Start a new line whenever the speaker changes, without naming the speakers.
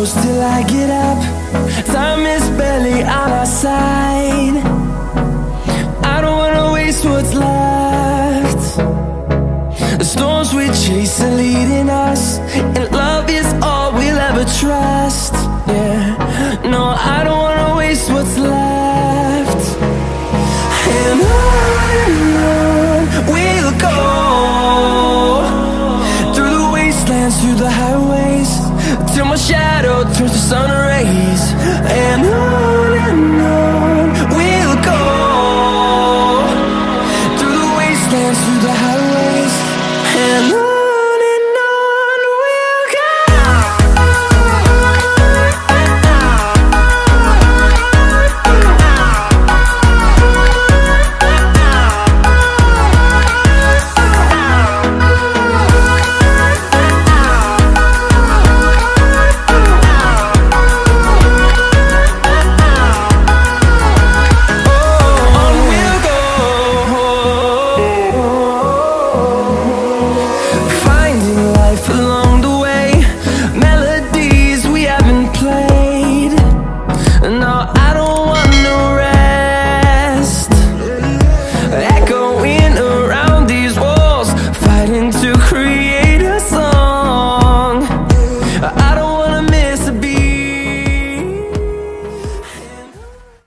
close till I get up. Time is barely on our side. I don't wanna waste what's left. The storms we chase are leading us in